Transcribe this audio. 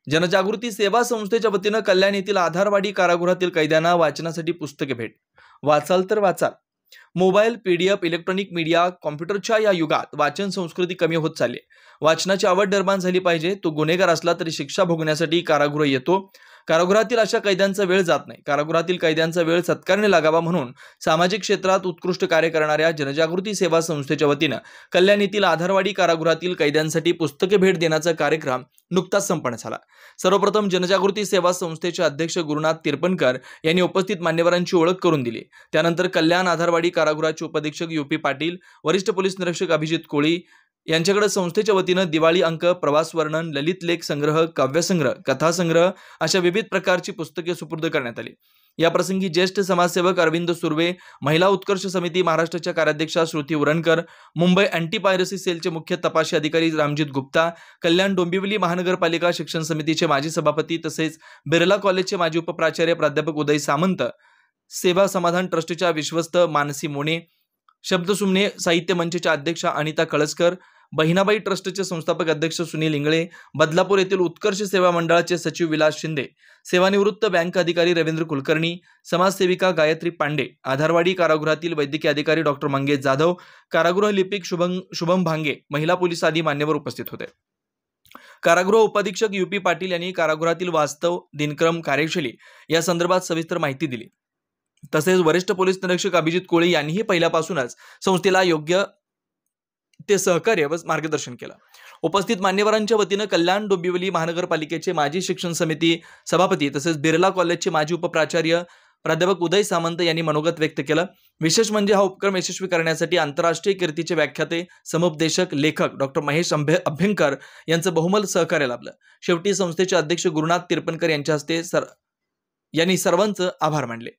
जनजागृती सेवा संस्थेच्या वतीनं कल्याण येथील आधारवाडी कारागृहातील कैद्यांना वाचनासाठी पुस्तके भेट. वाचाल तर वाचाल. मोबाईल, पीडीएफ, इलेक्ट्रॉनिक मीडिया, कॉम्प्युटरच्या या युगात वाचन संस्कृती कमी होत चालली. वाचनाची आवड निर्माण झाली पाहिजे. तो गुन्हेगार असला तरी शिक्षा भोगण्यासाठी कारागृह येतो. कारागृहातील अशा कैद्यांचा वेळ जात नाही. कारागृहातील कैद्यांचा वेळ सत्कारणे लागावा म्हणून सामाजिक क्षेत्रात उत्कृष्ट कार्य करणाऱ्या जनजागृती सेवा संस्थेच्या वतीनं कल्याण येथील आधारवाडी कारागृहातील कैद्यांसाठी पुस्तके भेट देण्याचा कार्यक्रम नुकताच संपन्न झाला. सर्वप्रथम जनजागृती सेवा संस्थेचे अध्यक्ष गुरुनाथ तिरपणकर यांनी उपस्थित मान्यवरांची ओळख करून दिली. त्यानंतर कल्याण आधारवाडी कारागृहाचे उपाधीक्षक यूपी पाटील, वरिष्ठ पोलीस निरीक्षक अभिजित कोळी यांच्याकडे संस्थेच्या वतीनं दिवाळी अंक, प्रवास वर्णन, ललित लेख संग्रह, काव्यसंग्रह, कथासंग्रह अशा विविध प्रकारची पुस्तके सुपूर्द करण्यात आली. या प्रसंगी ज्येष्ठ समाजसेवक अरविंद सुर्वे, महिला उत्कर्ष समिती महाराष्ट्राच्या कार्याध्यक्षा श्रुती उरणकर, मुंबई अँटी पायरसी सेलचे मुख्य तपासी अधिकारी रामजित गुप्ता, कल्याण डोंबिवली महानगरपालिका शिक्षण समितीचे माजी सभापती तसेच बिर्ला कॉलेजचे माजी उपप्राचार्य प्राध्यापक उदय सामंत, सेवा समाधान ट्रस्टच्या विश्वस्त मानसी मोने, शब्दसुमने साहित्य मंचच्या अध्यक्षा अनिता कळसकर, बहिणाबाई ट्रस्टचे संस्थापक अध्यक्ष सुनील इंगळे, बदलापूर येथील उत्कर्ष सेवा मंडळाचे सचिव विलास शिंदे, सेवानिवृत्त बँक अधिकारी रवींद्र कुलकर्णी, समाजसेविका गायत्री पांडे, आधारवाडी कारागृहातील वैद्यकीय अधिकारी डॉक्टर मंगेश जाधव, कारागृह लिपिक शुभम भांगे, महिला पोलीस आदी मान्यवर उपस्थित होते. कारागृह उपाधीक्षक यूपी पाटील यांनी कारागृहातील वास्तव, दिनक्रम, कार्यशैली या संदर्भात सविस्तर माहिती दिली. तसेच वरिष्ठ पोलीस निरीक्षक अभिजित कोळी यांनीही पहिल्यापासूनच संस्थेला योग्य ते सहकार्य व मार्गदर्शन केलं. उपस्थित मान्यवरांच्या वतीनं कल्याण डोंबिवली महानगरपालिकेचे माजी शिक्षण समिती सभापती तसेच बिर्ला कॉलेजचे माजी उपप्राचार्य प्राध्यापक उदय सामंत यांनी मनोगत व्यक्त केलं. विशेष म्हणजे हा उपक्रम यशस्वी करण्यासाठी आंतरराष्ट्रीय कीर्तीचे व्याख्याते, समुपदेशक, लेखक डॉक्टर महेश अभ्यंकर यांचं बहुमोल सहकार्य लाभलं. शेवटी संस्थेचे अध्यक्ष गुरुनाथ तिरपणकर यांच्या हस्ते यांनी सर्वांचे आभार मानले.